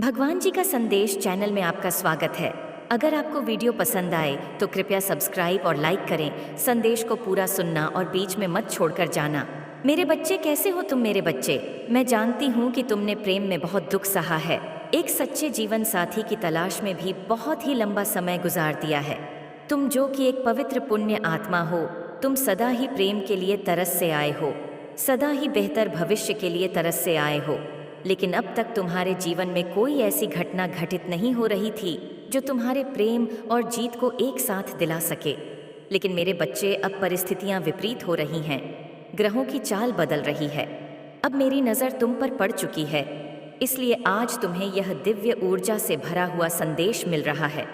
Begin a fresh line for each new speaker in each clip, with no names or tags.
भगवान जी का संदेश चैनल में आपका स्वागत है। अगर आपको वीडियो पसंद आए तो कृपया सब्सक्राइब और लाइक करें। संदेश को पूरा सुनना और बीच में मत छोड़कर जाना। मेरे बच्चे, कैसे हो तुम मेरे बच्चे? मैं जानती हूँ कि तुमने प्रेम में बहुत दुख सहा है। एक सच्चे जीवन साथी की तलाश में भी बहुत ही लंबा समय गुजार दिया है। तुम जो कि एक पवित्र पुण्य आत्मा हो, तुम सदा ही प्रेम के लिए तरस से आए हो, सदा ही बेहतर भविष्य के लिए तरस से आए हो। लेकिन अब तक तुम्हारे जीवन में कोई ऐसी घटना घटित नहीं हो रही थी जो तुम्हारे प्रेम और जीत को एक साथ दिला सके। लेकिन मेरे बच्चे, अब परिस्थितियां विपरीत हो रही हैं। ग्रहों की चाल बदल रही है। अब मेरी नज़र तुम पर पड़ चुकी है। इसलिए आज तुम्हें यह दिव्य ऊर्जा से भरा हुआ संदेश मिल रहा है।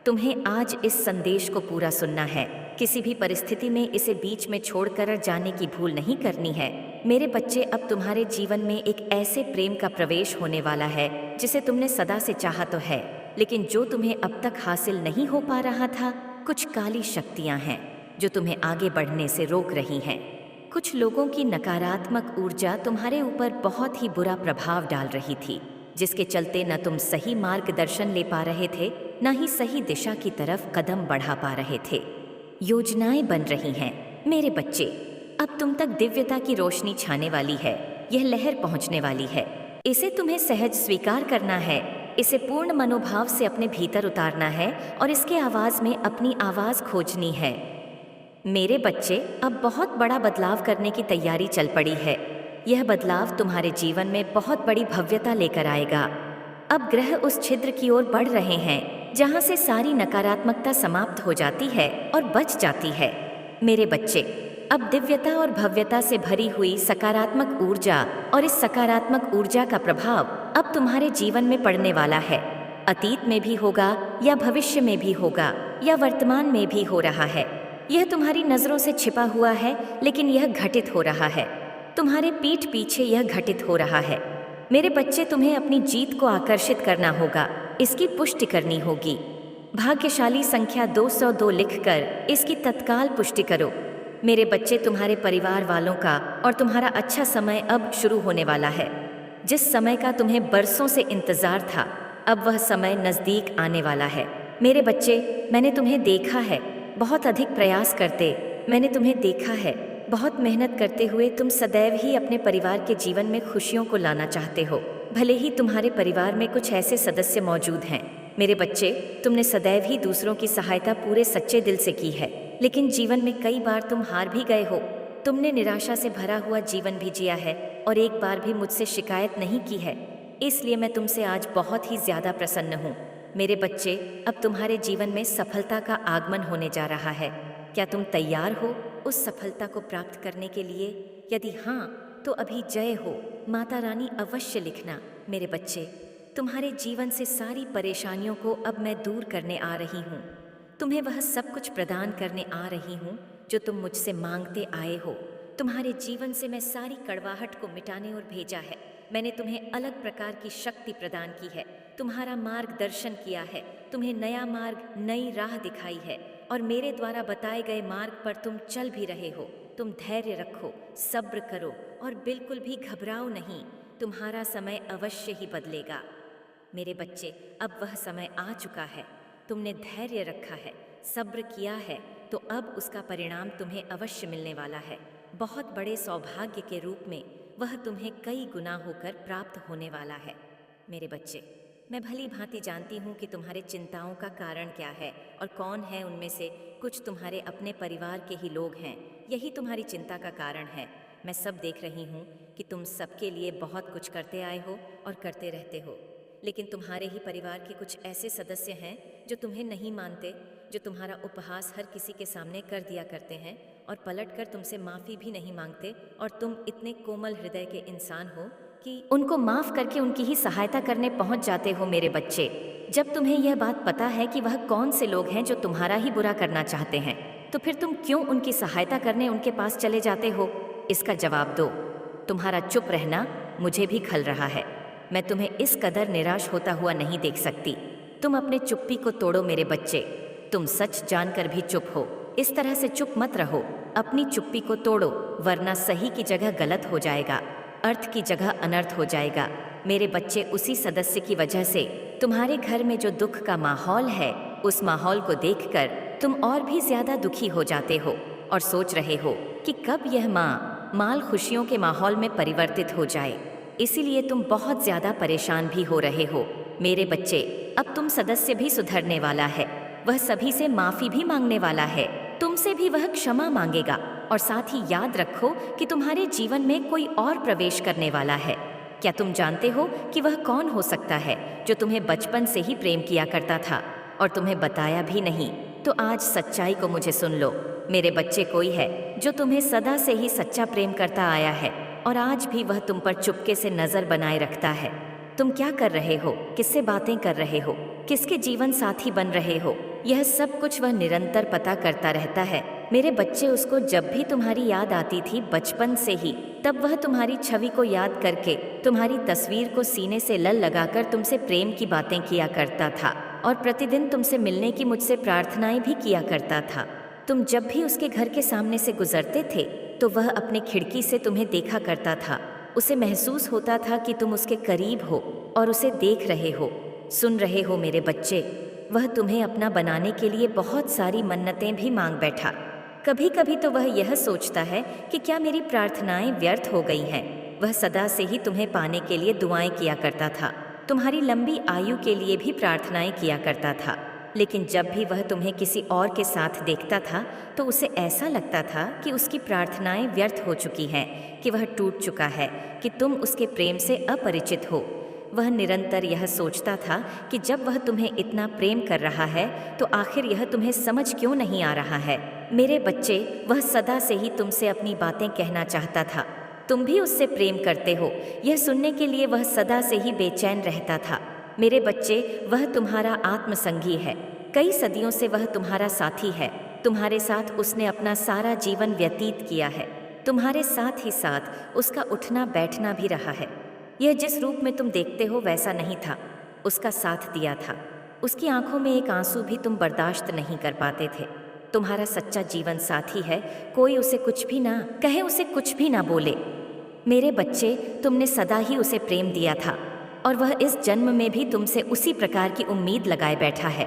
तुम्हें आज इस संदेश को पूरा सुनना है। किसी भी परिस्थिति में इसे बीच में छोड़कर जाने की भूल नहीं करनी है। मेरे बच्चे, अब तुम्हारे जीवन में एक ऐसे प्रेम का प्रवेश होने वाला है जिसे तुमने सदा से चाहा तो है, लेकिन जो तुम्हें अब तक हासिल नहीं हो पा रहा था। कुछ काली शक्तियां हैं जो तुम्हें आगे बढ़ने से रोक रही हैं। कुछ लोगों की नकारात्मक ऊर्जा तुम्हारे ऊपर बहुत ही बुरा प्रभाव डाल रही थी, जिसके चलते न तुम सही मार्गदर्शन ले पा रहे थे, न ही सही दिशा की तरफ कदम बढ़ा पा रहे थे। योजनाएं बन रही हैं। मेरे बच्चे, अब तुम तक दिव्यता की रोशनी छाने वाली है। यह लहर पहुंचने वाली है। इसे तुम्हें सहज स्वीकार करना है। इसे पूर्ण मनोभाव से अपने भीतर उतारना है और इसके आवाज में अपनी आवाज खोजनी है। मेरे बच्चे, अब बहुत बड़ा बदलाव करने की तैयारी चल पड़ी है। यह बदलाव तुम्हारे जीवन में बहुत बड़ी भव्यता लेकर आएगा। अब ग्रह उस छिद्र की ओर बढ़ रहे हैं जहां से सारी नकारात्मकता समाप्त हो जाती है और बच जाती है। मेरे बच्चे, अब दिव्यता और भव्यता से भरी हुई सकारात्मक ऊर्जा और इस सकारात्मक ऊर्जा का प्रभाव अब तुम्हारे जीवन में पड़ने वाला है। अतीत में भी होगा या भविष्य में भी होगा या वर्तमान में भी हो रहा है। यह तुम्हारी नजरों से छिपा हुआ है, लेकिन यह घटित हो रहा है। तुम्हारे पीठ पीछे यह घटित हो रहा है। मेरे बच्चे, तुम्हें अपनी जीत को आकर्षित करना होगा, इसकी पुष्टि करनी होगी। भाग्यशाली संख्या 202 लिखकर इसकी तत्काल पुष्टि करो। मेरे बच्चे, तुम्हारे परिवार वालों का और तुम्हारा अच्छा समय अब शुरू होने वाला है। जिस समय का तुम्हें बरसों से इंतजार था, अब वह समय नजदीक आने वाला है। मेरे बच्चे, मैंने तुम्हें देखा है बहुत अधिक प्रयास करते। मैंने तुम्हें देखा है बहुत मेहनत करते हुए। तुम सदैव ही अपने परिवार के जीवन में खुशियों को लाना चाहते हो, भले ही तुम्हारे परिवार में कुछ ऐसे सदस्य मौजूद हैं। मेरे बच्चे, तुमने सदैव ही दूसरों की सहायता पूरे सच्चे दिल से की है, लेकिन जीवन में कई बार तुम हार भी गए हो। तुमने निराशा से भरा हुआ जीवन भी जिया है और एक बार भी मुझसे शिकायत नहीं की है। इसलिए मैं तुमसे आज बहुत ही ज्यादा प्रसन्न हूँ। मेरे बच्चे, अब तुम्हारे जीवन में सफलता का आगमन होने जा रहा है। क्या तुम तैयार हो उस सफलता को प्राप्त करने के लिए? यदि हाँ, तो अभी जय हो माता रानी अवश्य लिखना। मेरे बच्चे, तुम्हारे जीवन से सारी परेशानियों को अब मैं दूर करने आ रही हूँ। तुम्हें वह सब कुछ प्रदान करने आ रही हूँ जो तुम मुझसे मांगते आए हो। तुम्हारे जीवन से मैं सारी कड़वाहट को मिटाने और भेजा है। मैंने तुम्हें अलग प्रकार की शक्ति प्रदान की है, तुम्हारा मार्गदर्शन किया है, तुम्हें नया मार्ग, नई राह दिखाई है और मेरे द्वारा बताए गए मार्ग पर तुम चल भी रहे हो। तुम धैर्य रखो, सब्र करो और बिल्कुल भी घबराओ नहीं। तुम्हारा समय अवश्य ही बदलेगा। मेरे बच्चे, अब वह समय आ चुका है। तुमने धैर्य रखा है, सब्र किया है, तो अब उसका परिणाम तुम्हें अवश्य मिलने वाला है। बहुत बड़े सौभाग्य के रूप में वह तुम्हें कई गुना होकर प्राप्त होने वाला है। मेरे बच्चे, मैं भली भांति जानती हूँ कि तुम्हारे चिंताओं का कारण क्या है और कौन है उनमें से कुछ तुम्हारे अपने परिवार के ही लोग हैं। यही तुम्हारी चिंता का कारण है। मैं सब देख रही हूँ कि तुम सबके लिए बहुत कुछ करते आए हो और करते रहते हो, लेकिन तुम्हारे ही परिवार के कुछ ऐसे सदस्य हैं जो तुम्हें नहीं मानते, जो तुम्हारा उपहास हर किसी के सामने कर दिया करते हैं और पलटकर तुमसे माफ़ी भी नहीं मांगते। और तुम इतने कोमल हृदय के इंसान हो कि उनको माफ़ करके उनकी ही सहायता करने पहुंच जाते हो। मेरे बच्चे, जब तुम्हें यह बात पता है कि वह कौन से लोग हैं जो तुम्हारा ही बुरा करना चाहते हैं, तो फिर तुम क्यों उनकी सहायता करने उनके पास चले जाते हो? इसका जवाब दो। तुम्हारा चुप रहना मुझे भी खल रहा है। मैं तुम्हें इस कदर निराश होता हुआ नहीं देख सकती। तुम अपने चुप्पी को तोड़ो मेरे बच्चे। तुम सच जानकर भी चुप हो। इस तरह से चुप मत रहो। अपनी चुप्पी को तोड़ो, वरना सही की जगह गलत हो जाएगा, अर्थ की जगह अनर्थ हो जाएगा। मेरे बच्चे, उसी सदस्य की वजह से तुम्हारे घर में जो दुख का माहौल है, उस माहौल को देखकर तुम और भी ज्यादा दुखी हो जाते हो और सोच रहे हो कि कब यह माल खुशियों के माहौल में परिवर्तित हो जाए। इसीलिए तुम बहुत ज्यादा परेशान भी हो रहे हो। मेरे बच्चे, अब तुम सदस्य भी सुधरने वाला है। वह सभी से माफी भी मांगने वाला है। तुमसे भी वह क्षमा मांगेगा। और साथ ही याद रखो कि तुम्हारे जीवन में कोई और प्रवेश करने वाला है। क्या तुम जानते हो कि वह कौन हो सकता है जो तुम्हें बचपन से ही प्रेम किया करता था और तुम्हें बताया भी नहीं? तो आज सच्चाई को मुझे सुन लो। मेरे बच्चे, कोई है जो तुम्हें सदा से ही सच्चा प्रेम करता आया है और आज भी वह तुम पर चुपके से नजर बनाए रखता है। तुम क्या कर रहे हो, किससे बातें कर रहे हो, किसके जीवन साथी बन रहे हो, यह सब कुछ वह निरंतर पता करता रहता है। मेरे बच्चे, उसको जब भी तुम्हारी याद आती थी बचपन से ही, तब वह तुम्हारी छवि को याद करके तुम्हारी तस्वीर को सीने से लल लगाकर तुमसे प्रेम की बातें किया करता था और प्रतिदिन तुमसे मिलने की मुझसे प्रार्थनाएं भी किया करता था। तुम जब भी उसके घर के सामने से गुजरते थे तो वह अपने खिड़की से तुम्हें देखा करता था। उसे महसूस होता था कि तुम उसके करीब हो और उसे देख रहे हो, सुन रहे हो। मेरे बच्चे, वह तुम्हें अपना बनाने के लिए बहुत सारी मन्नतें भी मांग बैठा। कभी कभी तो वह यह सोचता है कि क्या मेरी प्रार्थनाएं व्यर्थ हो गई हैं। वह सदा से ही तुम्हें पाने के लिए दुआएं किया करता था, तुम्हारी लंबी आयु के लिए भी प्रार्थनाएं किया करता था। लेकिन जब भी वह तुम्हें किसी और के साथ देखता था तो उसे ऐसा लगता था कि उसकी प्रार्थनाएं व्यर्थ हो चुकी हैं, कि वह टूट चुका है, कि तुम उसके प्रेम से अपरिचित हो। वह निरंतर यह सोचता था कि जब वह तुम्हें इतना प्रेम कर रहा है तो आखिर यह तुम्हें समझ क्यों नहीं आ रहा है। मेरे बच्चे, वह सदा से ही तुमसे अपनी बातें कहना चाहता था। तुम भी उससे प्रेम करते हो, यह सुनने के लिए वह सदा से ही बेचैन रहता था। मेरे बच्चे, वह तुम्हारा आत्मसंगी है। कई सदियों से वह तुम्हारा साथी है। तुम्हारे साथ उसने अपना सारा जीवन व्यतीत किया है। तुम्हारे साथ ही साथ उसका उठना बैठना भी रहा है। यह जिस रूप में तुम देखते हो वैसा नहीं था, उसका साथ दिया था। उसकी आंखों में एक आंसू भी तुम बर्दाश्त नहीं कर पाते थे। तुम्हारा सच्चा जीवन साथी है। कोई उसे कुछ भी ना कहे, उसे कुछ भी ना बोले। मेरे बच्चे, तुमने सदा ही उसे प्रेम दिया था और वह इस जन्म में भी तुमसे उसी प्रकार की उम्मीद लगाए बैठा है।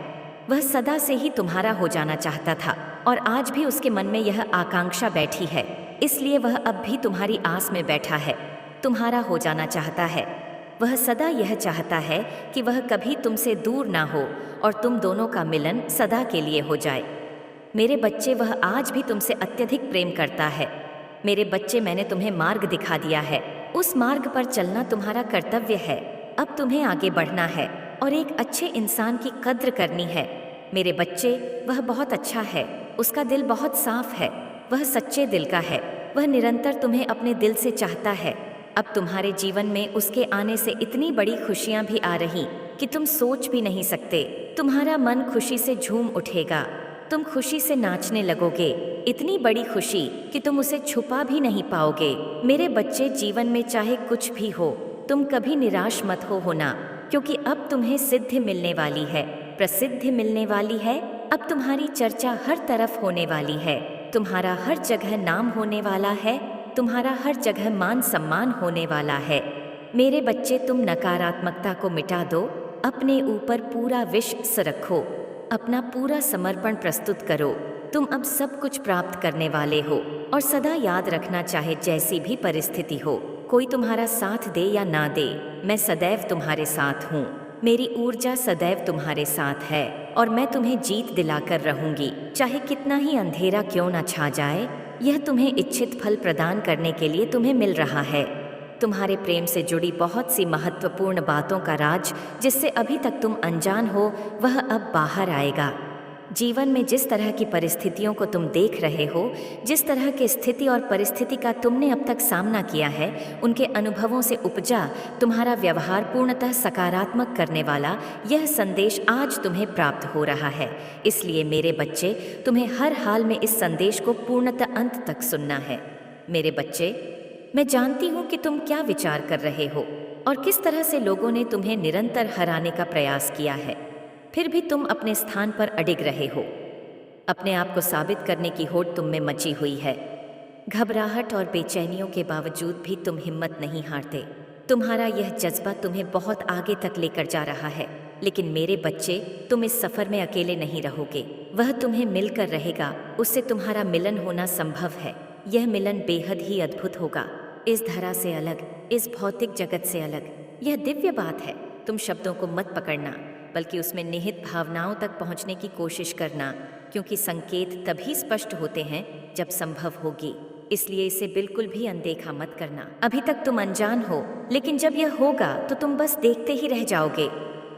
वह सदा से ही तुम्हारा हो जाना चाहता था और आज भी उसके मन में यह आकांक्षा बैठी है। इसलिए वह अब भी तुम्हारी आस में बैठा है, तुम्हारा हो जाना चाहता है। वह सदा यह चाहता है कि वह कभी तुमसे दूर ना हो और तुम दोनों का मिलन सदा के लिए हो जाए। मेरे बच्चे, वह आज भी तुमसे अत्यधिक प्रेम करता है। मेरे बच्चे, मैंने तुम्हें मार्ग दिखा दिया है। उस मार्ग पर चलना तुम्हारा कर्तव्य है। अब तुम्हें आगे बढ़ना है और एक अच्छे इंसान की कद्र करनी है। मेरे बच्चे, वह बहुत अच्छा है। उसका दिल बहुत साफ है। वह सच्चे दिल का है। वह निरंतर तुम्हें अपने दिल से चाहता है। अब तुम्हारे जीवन में उसके आने से इतनी बड़ी खुशियां भी आ रही कि तुम सोच भी नहीं सकते। तुम्हारा मन खुशी से झूम उठेगा। तुम खुशी से नाचने लगोगे। इतनी बड़ी खुशी कि तुम उसे छुपा भी नहीं पाओगे। मेरे बच्चे, जीवन में चाहे कुछ भी हो, तुम कभी निराश मत होना, क्योंकि अब तुम्हें सिद्धि मिलने वाली है, प्रसिद्धि मिलने वाली है। अब तुम्हारी चर्चा हर तरफ होने वाली है। तुम्हारा हर जगह नाम होने वाला है। तुम्हारा हर जगह मान सम्मान होने वाला है। मेरे बच्चे, तुम नकारात्मकता को मिटा दो। अपने ऊपर पूरा विश्वास रखो। अपना पूरा समर्पण प्रस्तुत करो। तुम अब सब कुछ प्राप्त करने वाले हो और सदा याद रखना, चाहे जैसी भी परिस्थिति हो, कोई तुम्हारा साथ दे या ना दे, मैं सदैव तुम्हारे साथ हूँ। मेरी ऊर्जा सदैव तुम्हारे साथ है और मैं तुम्हें जीत दिलाकर रहूंगी, चाहे कितना ही अंधेरा क्यों न छा जाए। यह तुम्हें इच्छित फल प्रदान करने के लिए तुम्हें मिल रहा है। तुम्हारे प्रेम से जुड़ी बहुत सी महत्वपूर्ण बातों का राज, जिससे अभी तक तुम अनजान हो, वह अब बाहर आएगा। जीवन में जिस तरह की परिस्थितियों को तुम देख रहे हो, जिस तरह की स्थिति और परिस्थिति का तुमने अब तक सामना किया है, उनके अनुभवों से उपजा तुम्हारा व्यवहार पूर्णतः सकारात्मक करने वाला यह संदेश आज तुम्हें प्राप्त हो रहा है। इसलिए मेरे बच्चे, तुम्हें हर हाल में इस संदेश को पूर्णतः अंत तक सुनना है। मेरे बच्चे, मैं जानती हूँ कि तुम क्या विचार कर रहे हो और किस तरह से लोगों ने तुम्हें निरंतर हराने का प्रयास किया है, फिर भी तुम अपने स्थान पर अडिग रहे हो। अपने आप को साबित करने की होड़ तुम में मची हुई है। घबराहट और बेचैनियों के बावजूद भी तुम हिम्मत नहीं हारते। तुम्हारा यह जज्बा तुम्हें बहुत आगे तक लेकर जा रहा है। लेकिन मेरे बच्चे, तुम इस सफ़र में अकेले नहीं रहोगे। वह तुम्हें मिलकर रहेगा, उससे तुम्हारा मिलन होना संभव है। यह मिलन बेहद ही अद्भुत होगा, इस धरा से अलग, इस भौतिक जगत से अलग। यह दिव्य बात है। तुम शब्दों को मत पकड़ना, बल्कि उसमें निहित भावनाओं तक पहुंचने की कोशिश करना, क्योंकि संकेत तभी स्पष्ट होते हैं जब संभव होगी। इसलिए इसे बिल्कुल भी अनदेखा मत करना। अभी तक तुम अनजान हो, लेकिन जब यह होगा तो तुम बस देखते ही रह जाओगे।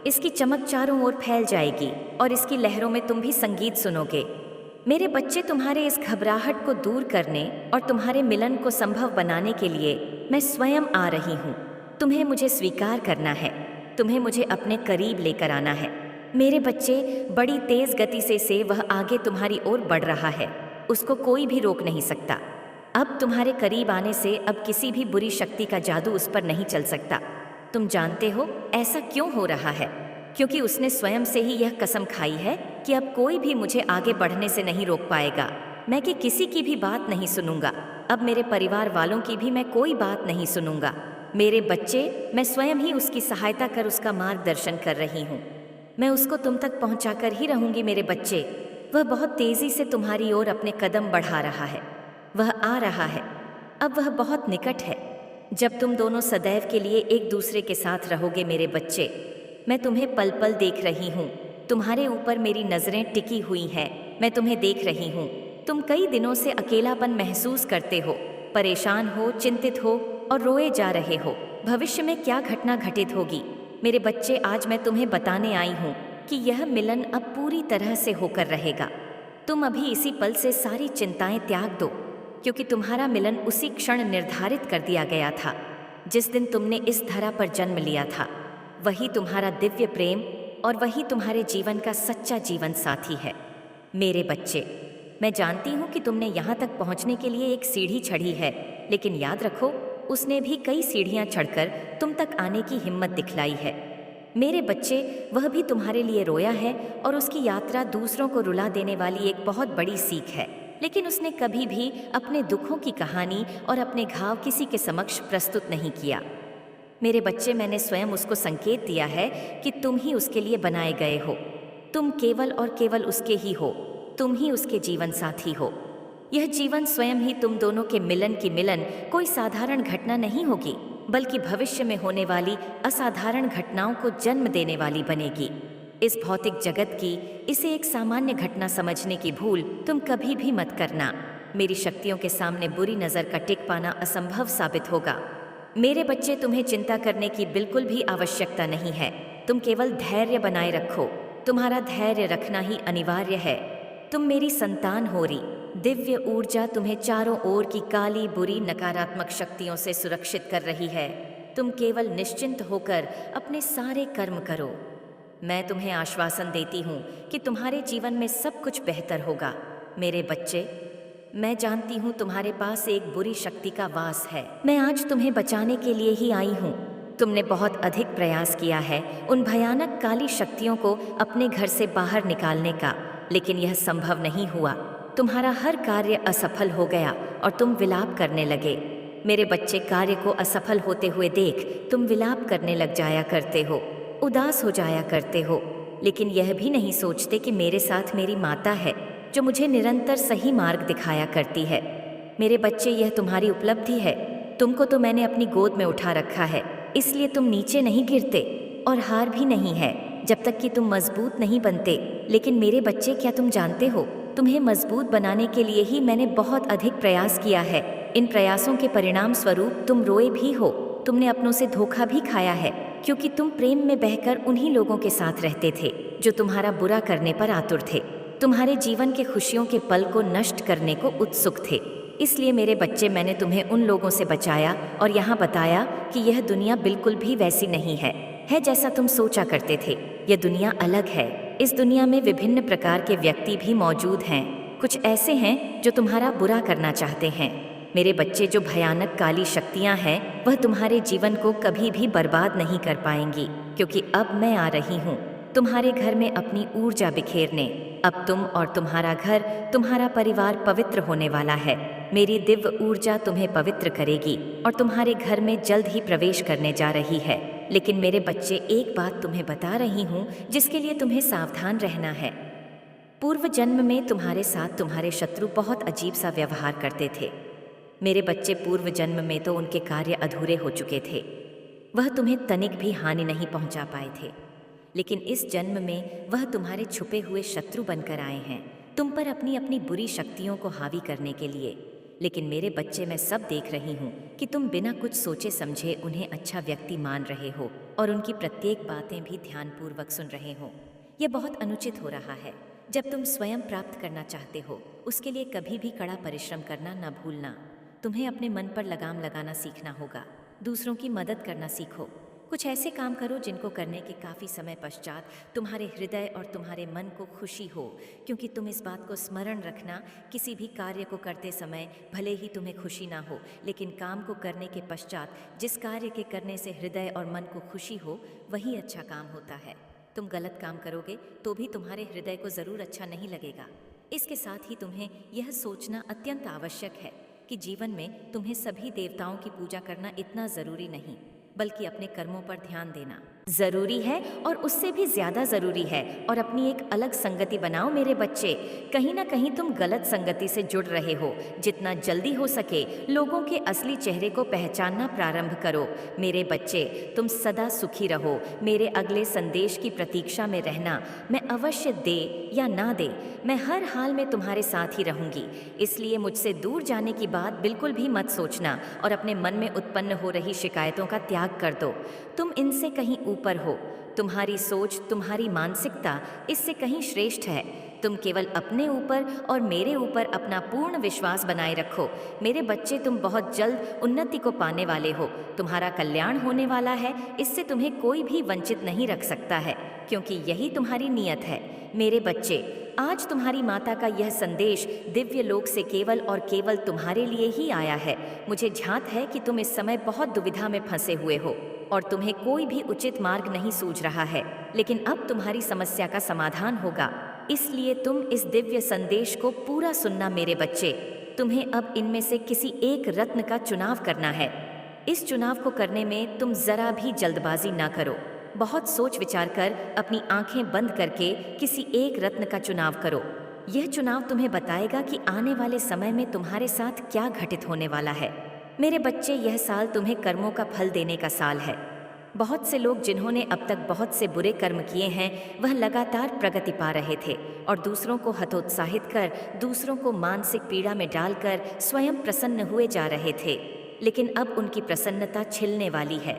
इसकी चमक चारों ओर फैल जाएगी और इसकी लहरों में तुम भी संगीत सुनोगे। मेरे बच्चे, तुम्हारे इस घबराहट को दूर करने और तुम्हारे मिलन को संभव बनाने के लिए मैं स्वयं आ रही हूँ। तुम्हें मुझे स्वीकार करना है, तुम्हें मुझे अपने करीब लेकर आना है। मेरे बच्चे, बड़ी तेज गति से वह आगे तुम्हारी ओर बढ़ रहा है, उसको कोई भी रोक नहीं सकता। अब तुम्हारे करीब आने से अब किसी भी बुरी शक्ति का जादू उस पर नहीं चल सकता। तुम जानते हो ऐसा क्यों हो रहा है? क्योंकि उसने स्वयं से ही यह कसम खाई है कि अब कोई भी मुझे आगे बढ़ने से नहीं रोक पाएगा। मैं कि किसी की भी बात नहीं सुनूंगा। अब मेरे परिवार वालों की भी मैं कोई बात नहीं सुनूंगा। मेरे बच्चे, मैं स्वयं ही उसकी सहायता कर उसका मार्गदर्शन कर रही हूँ। मैं उसको तुम तक पहुँचा कर ही रहूँगी। मेरे बच्चे, वह बहुत तेज़ी से तुम्हारी ओर अपने कदम बढ़ा रहा है। वह आ रहा है, अब वह बहुत निकट है। जब तुम दोनों सदैव के लिए एक दूसरे के साथ रहोगे। मेरे बच्चे, मैं तुम्हें पल पल देख रही हूँ। तुम्हारे ऊपर मेरी नज़रें टिकी हुई हैं। मैं तुम्हें देख रही हूँ। तुम कई दिनों से अकेलापन महसूस करते हो, परेशान हो, चिंतित हो और रोए जा रहे हो। भविष्य में क्या घटना घटित होगी? मेरे बच्चे, आज मैं तुम्हें बताने आई हूँ कि यह मिलन अब पूरी तरह से होकर रहेगा। तुम अभी इसी पल से सारी चिंताएं त्याग दो, क्योंकि तुम्हारा मिलन उसी क्षण निर्धारित कर दिया गया था जिस दिन तुमने इस धरा पर जन्म लिया था। वही तुम्हारा दिव्य प्रेम और वही तुम्हारे जीवन का सच्चा जीवन साथी है। मेरे बच्चे, मैं जानती हूँ कि तुमने यहाँ तक पहुँचने के लिए एक सीढ़ी चढ़ी है, लेकिन याद रखो, उसने भी कई सीढ़ियाँ चढ़कर तुम तक आने की हिम्मत दिखलाई है। मेरे बच्चे, वह भी तुम्हारे लिए रोया है और उसकी यात्रा दूसरों को रुला देने वाली एक बहुत बड़ी सीख है। लेकिन उसने कभी भी अपने दुखों की कहानी और अपने घाव किसी के समक्ष प्रस्तुत नहीं किया। मेरे बच्चे, मैंने स्वयं उसको संकेत दिया है कि तुम ही उसके लिए बनाए गए हो। तुम केवल और केवल उसके ही हो। तुम ही उसके जीवन साथी हो। यह जीवन स्वयं ही तुम दोनों के मिलन की मिलन कोई साधारण घटना नहीं होगी, बल्कि भविष्य में होने वाली असाधारण घटनाओं को जन्म देने वाली बनेगी। इस भौतिक जगत की इसे एक सामान्य घटना समझने की भूल तुम कभी भी मत करना। मेरी शक्तियों के सामने बुरी नज़र का टिक पाना असंभव साबित होगा। मेरे बच्चे, तुम्हें चिंता करने की बिल्कुल भी आवश्यकता नहीं है। तुम केवल धैर्य बनाए रखो। तुम्हारा धैर्य रखना ही अनिवार्य है। तुम मेरी संतान हो रही। दिव्य ऊर्जा तुम्हें चारों ओर की काली बुरी नकारात्मक शक्तियों से सुरक्षित कर रही है। तुम केवल निश्चिंत होकर अपने सारे कर्म करो। मैं तुम्हें आश्वासन देती हूँ कि तुम्हारे जीवन में सब कुछ बेहतर होगा। मेरे बच्चे, मैं जानती हूँ तुम्हारे पास एक बुरी शक्ति का वास है। मैं आज तुम्हें बचाने के लिए ही आई हूँ। तुमने बहुत अधिक प्रयास किया है उन भयानक काली शक्तियों को अपने घर से बाहर निकालने का, लेकिन यह संभव नहीं हुआ। तुम्हारा हर कार्य असफल हो गया और तुम विलाप करने लगे। मेरे बच्चे, कार्य को असफल होते हुए देख तुम विलाप करने लग जाया करते हो, उदास हो जाया करते हो, लेकिन यह भी नहीं सोचते कि मेरे साथ मेरी माता है जो मुझे निरंतर सही मार्ग दिखाया करती है। मेरे बच्चे, यह तुम्हारी उपलब्धि है। तुमको तो मैंने अपनी गोद में उठा रखा है, इसलिए तुम नीचे नहीं गिरते और हार भी नहीं है जब तक कि तुम मजबूत नहीं बनते। लेकिन मेरे बच्चे, क्या तुम जानते हो, तुम्हें मजबूत बनाने के लिए ही मैंने बहुत अधिक प्रयास किया है। इन प्रयासों के परिणाम स्वरूप तुम रोए भी हो। तुमने अपनों से धोखा भी खाया है, क्योंकि तुम प्रेम में बहकर उन्हीं लोगों के साथ रहते थे जो तुम्हारा बुरा करने पर आतुर थे, तुम्हारे जीवन के खुशियों के पल को नष्ट करने को उत्सुक थे। इसलिए मेरे बच्चे, मैंने तुम्हें उन लोगों से बचाया और यहाँ बताया कि यह दुनिया बिल्कुल भी वैसी नहीं है जैसा तुम सोचा करते थे। यह दुनिया अलग है। इस दुनिया में विभिन्न प्रकार के व्यक्ति भी मौजूद हैं। कुछ ऐसे हैं जो तुम्हारा बुरा करना चाहते हैं। मेरे बच्चे, जो भयानक काली शक्तियाँ हैं वह तुम्हारे जीवन को कभी भी बर्बाद नहीं कर पाएंगी, क्योंकि अब मैं आ रही हूँ तुम्हारे घर में अपनी ऊर्जा बिखेरने। अब तुम और तुम्हारा घर, तुम्हारा परिवार पवित्र होने वाला है। मेरी दिव्य ऊर्जा तुम्हें पवित्र करेगी और तुम्हारे घर में जल्द ही प्रवेश करने जा रही है। लेकिन मेरे बच्चे, एक बात तुम्हें बता रही हूँ जिसके लिए तुम्हें सावधान रहना है। पूर्व जन्म में तुम्हारे साथ तुम्हारे शत्रु बहुत अजीब सा व्यवहार करते थे। मेरे बच्चे, पूर्व जन्म में तो उनके कार्य अधूरे हो चुके थे, वह तुम्हें तनिक भी हानि नहीं पहुंचा पाए थे। लेकिन इस जन्म में वह तुम्हारे छुपे हुए शत्रु बनकर आए हैं, तुम पर अपनी अपनी बुरी शक्तियों को हावी करने के लिए। लेकिन मेरे बच्चे, मैं सब देख रही हूँ कि तुम बिना कुछ सोचे समझे उन्हें अच्छा व्यक्ति मान रहे हो और उनकी प्रत्येक बातें भी ध्यानपूर्वक सुन रहे हो। यह बहुत अनुचित हो रहा है। जब तुम स्वयं प्राप्त करना चाहते हो, उसके लिए कभी भी कड़ा परिश्रम करना न भूलना। तुम्हें अपने मन पर लगाम लगाना सीखना होगा, दूसरों की मदद करना सीखो। कुछ ऐसे काम करो जिनको करने के काफ़ी समय पश्चात तुम्हारे हृदय और तुम्हारे मन को खुशी हो, क्योंकि तुम इस बात को स्मरण रखना, किसी भी कार्य को करते समय भले ही तुम्हें खुशी ना हो, लेकिन काम को करने के पश्चात जिस कार्य के करने से हृदय और मन को खुशी हो, वही अच्छा काम होता है। तुम गलत काम करोगे तो भी तुम्हारे हृदय को ज़रूर अच्छा नहीं लगेगा। इसके साथ ही तुम्हें यह सोचना अत्यंत आवश्यक है कि जीवन में तुम्हें सभी देवताओं की पूजा करना इतना ज़रूरी नहीं, बल्कि अपने कर्मों पर ध्यान देना ज़रूरी है, और उससे भी ज़्यादा ज़रूरी है। और अपनी एक अलग संगति बनाओ मेरे बच्चे। कहीं ना कहीं तुम गलत संगति से जुड़ रहे हो। जितना जल्दी हो सके लोगों के असली चेहरे को पहचानना प्रारंभ करो। मेरे बच्चे, तुम सदा सुखी रहो। मेरे अगले संदेश की प्रतीक्षा में रहना। मैं अवश्य दे या ना दे, मैं हर हाल में तुम्हारे साथ ही रहूंगी। इसलिए मुझसे दूर जाने की बात बिल्कुल भी मत सोचना और अपने मन में उत्पन्न हो रही शिकायतों का त्याग कर दो। तुम इनसे कहीं ऊपर हो। तुम्हारी सोच, तुम्हारी मानसिकता इससे कहीं श्रेष्ठ है। तुम केवल अपने ऊपर और मेरे ऊपर अपना पूर्ण विश्वास बनाए रखो। मेरे बच्चे, तुम बहुत जल्द उन्नति को पाने वाले हो। तुम्हारा कल्याण होने वाला है, इससे तुम्हें कोई भी वंचित नहीं रख सकता है, क्योंकि यही तुम्हारी नीयत है। मेरे बच्चे, आज तुम्हारी माता का यह संदेश दिव्य लोक से केवल और केवल तुम्हारे लिए ही आया है। मुझे झांत है कि तुम इस समय बहुत दुविधा में फंसे हुए हो और तुम्हें कोई भी उचित मार्ग नहीं सूझ रहा है, लेकिन अब तुम्हारी समस्या का समाधान होगा। इसलिए तुम इस दिव्य संदेश को पूरा सुनना मेरे बच्चे। तुम्हें अब इनमें से किसी एक रत्न का चुनाव करना है। इस चुनाव को करने में तुम जरा भी जल्दबाजी ना करो। बहुत सोच विचार कर अपनी आंखें बंद करके किसी एक रत्न का चुनाव करो। यह चुनाव तुम्हें बताएगा कि आने वाले समय में तुम्हारे साथ क्या घटित होने वाला है। मेरे बच्चे, यह साल तुम्हें कर्मों का फल देने का साल है। बहुत से लोग जिन्होंने अब तक बहुत से बुरे कर्म किए हैं, वह लगातार प्रगति पा रहे थे और दूसरों को हतोत्साहित कर, दूसरों को मानसिक पीड़ा में डालकर स्वयं प्रसन्न हुए जा रहे थे। लेकिन अब उनकी प्रसन्नता छिलने वाली है।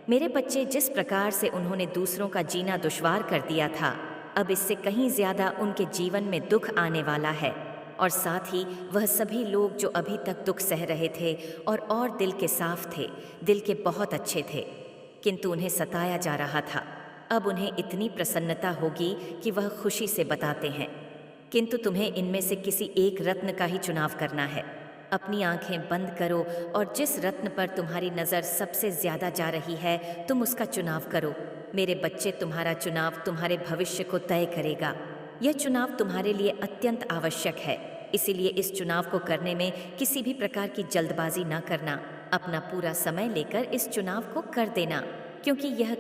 मेरे बच्चे, जिस प्रकार से उन्होंने दूसरों का जीना दुश्वार कर दिया था, अब इससे कहीं ज्यादा उनके जीवन में दुख आने वाला है। और साथ ही वह सभी लोग जो अभी तक दुख सह रहे थे और दिल के साफ थे, दिल के बहुत अच्छे थे, किंतु उन्हें सताया जा रहा था, अब उन्हें इतनी प्रसन्नता होगी कि वह खुशी से बताते हैं। किंतु तुम्हें इनमें से किसी एक रत्न का ही चुनाव करना है। अपनी आंखें बंद करो और जिस रत्न पर तुम्हारी नज़र सबसे ज़्यादा जा रही है, तुम उसका चुनाव करो। मेरे बच्चे, तुम्हारा चुनाव तुम्हारे भविष्य को तय करेगा। यह चुनाव तुम्हारे लिए अत्यंत आवश्यक है। इसीलिए इस चुनाव को करने में किसी भी प्रकार की जल्दबाजी ना करना। अपना पूरा समय लेकर इस चुनाव को कर देना, क्योंकि यह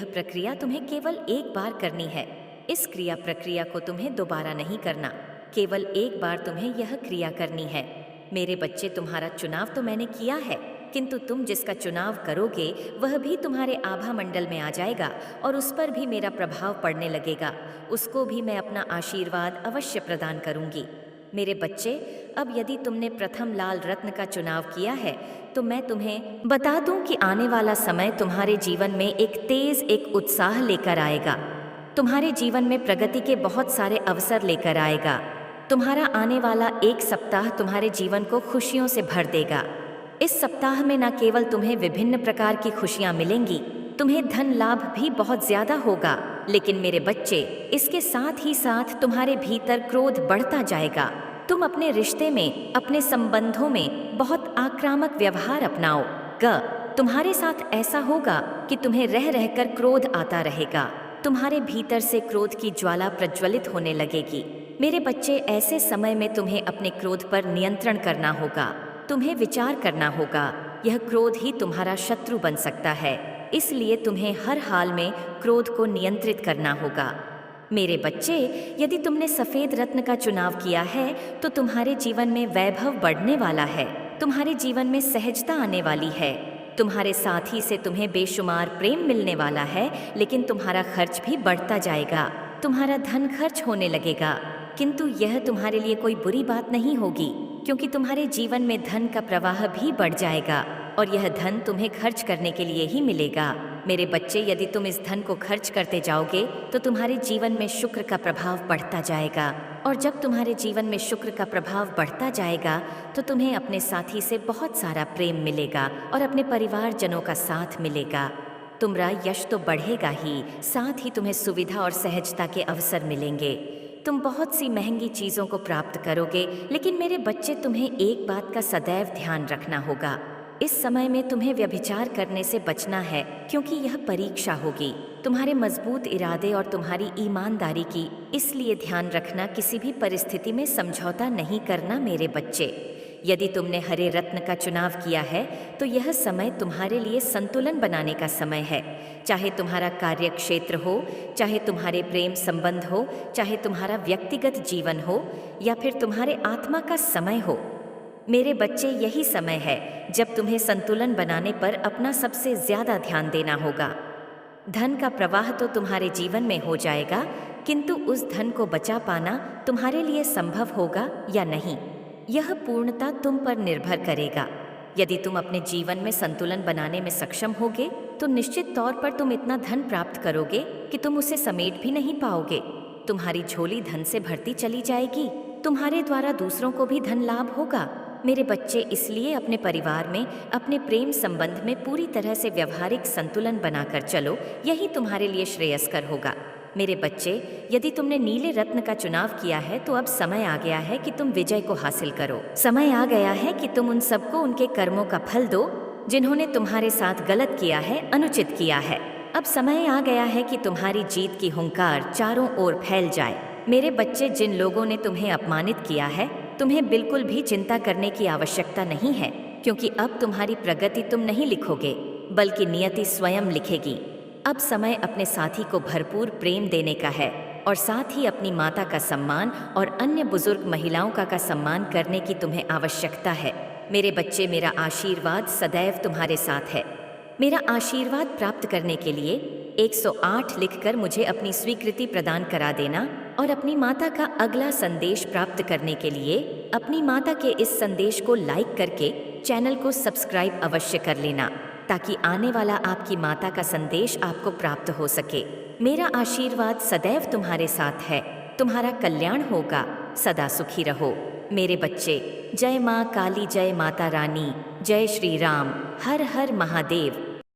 प्रक्रिया तुम्हें केवल एक बार करनी है। इस क्रिया प्रक्रिया को तुम्हें दोबारा नहीं करना, केवल एक बार तुम्हें यह क्रिया करनी है। मेरे बच्चे, तुम्हारा चुनाव तो मैंने किया है, किंतु तुम जिसका चुनाव करोगे वह भी तुम्हारे आभा मंडल में आ जाएगा और उस पर भी मेरा प्रभाव पड़ने लगेगा। उसको भी मैं अपना आशीर्वाद अवश्य प्रदान करूंगी। मेरे बच्चे, अब यदि तुमने प्रथम लाल रत्न का चुनाव किया है, तो मैं तुम्हें बता दूं कि आने वाला समय तुम्हारे जीवन में एक उत्साह लेकर आएगा। तुम्हारे जीवन में प्रगति के बहुत सारे अवसर लेकर आएगा। तुम्हारा आने वाला एक सप्ताह तुम्हारे जीवन को खुशियों से भर देगा। इस सप्ताह में न केवल तुम्हें विभिन्न प्रकार की खुशियां मिलेंगी, तुम्हें धन लाभ भी बहुत ज्यादा होगा, लेकिन मेरे बच्चे, इसके साथ ही साथ तुम्हारे भीतर क्रोध बढ़ता जाएगा। तुम अपने रिश्ते में, अपने संबंधों में बहुत आक्रामक व्यवहार अपनाओ। तुम्हारे साथ ऐसा होगा कि तुम्हें रह रहकर क्रोध आता रहेगा। तुम्हारे भीतर से क्रोध की ज्वाला प्रज्वलित होने लगेगी। मेरे बच्चे, ऐसे समय में तुम्हें अपने क्रोध पर नियंत्रण करना होगा। तुम्हें विचार करना होगा। यह क्रोध ही तुम्हारा शत्रु बन सकता है, इसलिए तुम्हें हर हाल में क्रोध को नियंत्रित करना होगा। मेरे बच्चे, यदि तुमने सफेद रत्न का चुनाव किया है तो तुम्हारे जीवन में वैभव बढ़ने वाला है। तुम्हारे जीवन में सहजता आने वाली है। तुम्हारे साथी से तुम्हें बेशुमार प्रेम मिलने वाला है, लेकिन तुम्हारा खर्च भी बढ़ता जाएगा। तुम्हारा धन खर्च होने लगेगा, किंतु यह तुम्हारे लिए कोई बुरी बात नहीं होगी, क्योंकि तुम्हारे जीवन में धन का प्रवाह भी बढ़ जाएगा और यह धन तुम्हें खर्च करने के लिए ही मिलेगा। मेरे बच्चे, यदि तुम इस धन को खर्च करते जाओगे तो तुम्हारे जीवन में शुक्र का प्रभाव बढ़ता जाएगा, और जब तुम्हारे जीवन में शुक्र का प्रभाव बढ़ता जाएगा तो तुम्हें अपने साथी से बहुत सारा प्रेम मिलेगा और अपने परिवारजनों का साथ मिलेगा। तुम्हारा यश तो बढ़ेगा ही, साथ ही तुम्हें सुविधा और सहजता के अवसर मिलेंगे। तुम बहुत सी महंगी चीज़ों को प्राप्त करोगे, लेकिन मेरे बच्चे, तुम्हें एक बात का सदैव ध्यान रखना होगा। इस समय में तुम्हें व्यभिचार करने से बचना है, क्योंकि यह परीक्षा होगी तुम्हारे मजबूत इरादे और तुम्हारी ईमानदारी की। इसलिए ध्यान रखना, किसी भी परिस्थिति में समझौता नहीं करना। मेरे बच्चे, यदि तुमने हरे रत्न का चुनाव किया है तो यह समय तुम्हारे लिए संतुलन बनाने का समय है। चाहे तुम्हारा कार्य क्षेत्र हो, चाहे तुम्हारे प्रेम संबंध हो, चाहे तुम्हारा व्यक्तिगत जीवन हो, या फिर तुम्हारे आत्मा का समय हो। मेरे बच्चे, यही समय है जब तुम्हें संतुलन बनाने पर अपना सबसे ज्यादा ध्यान देना होगा। धन का प्रवाह तो तुम्हारे जीवन में हो जाएगा, किंतु उस धन को बचा पाना तुम्हारे लिए संभव होगा या नहीं, यह पूर्णतः तुम पर निर्भर करेगा। यदि तुम अपने जीवन में संतुलन बनाने में सक्षम होगे तो निश्चित तौर पर तुम इतना धन प्राप्त करोगे कि तुम उसे समेट भी नहीं पाओगे। तुम्हारी झोली धन से भरती चली जाएगी। तुम्हारे द्वारा दूसरों को भी धन लाभ होगा। मेरे बच्चे, इसलिए अपने परिवार में, अपने प्रेम संबंध में पूरी तरह से व्यवहारिक संतुलन बनाकर चलो, यही तुम्हारे लिए श्रेयस्कर होगा। मेरे बच्चे, यदि तुमने नीले रत्न का चुनाव किया है तो अब समय आ गया है कि तुम विजय को हासिल करो। समय आ गया है कि तुम उन सबको उनके कर्मों का फल दो जिन्होंने तुम्हारे साथ गलत किया है, अनुचित किया है। अब समय आ गया है कि तुम्हारी जीत की हुंकार चारों ओर फैल जाए। मेरे बच्चे, जिन लोगों ने तुम्हें अपमानित किया है, तुम्हें बिल्कुल भी चिंता करने की आवश्यकता नहीं है, क्योंकि अब तुम्हारी प्रगति तुम नहीं लिखोगे, बल्कि नियति स्वयं लिखेगी। अब समय अपने साथी को भरपूर प्रेम देने का है, और साथ ही अपनी माता का सम्मान और अन्य बुजुर्ग महिलाओं का सम्मान करने की तुम्हें आवश्यकता है। मेरे बच्चे, मेरा आशीर्वाद सदैव तुम्हारे साथ है। मेरा आशीर्वाद प्राप्त करने के लिए 108 लिखकर मुझे अपनी स्वीकृति प्रदान करा देना, और अपनी माता का अगला संदेश प्राप्त करने के लिए अपनी माता के इस संदेश को लाइक करके चैनल को सब्सक्राइब अवश्य कर लेना, ताकि आने वाला आपकी माता का संदेश आपको प्राप्त हो सके। मेरा आशीर्वाद सदैव तुम्हारे साथ है। तुम्हारा कल्याण होगा। सदा सुखी रहो। मेरे बच्चे, जय माँ काली, जय माता रानी, जय श्री राम, हर हर महादेव।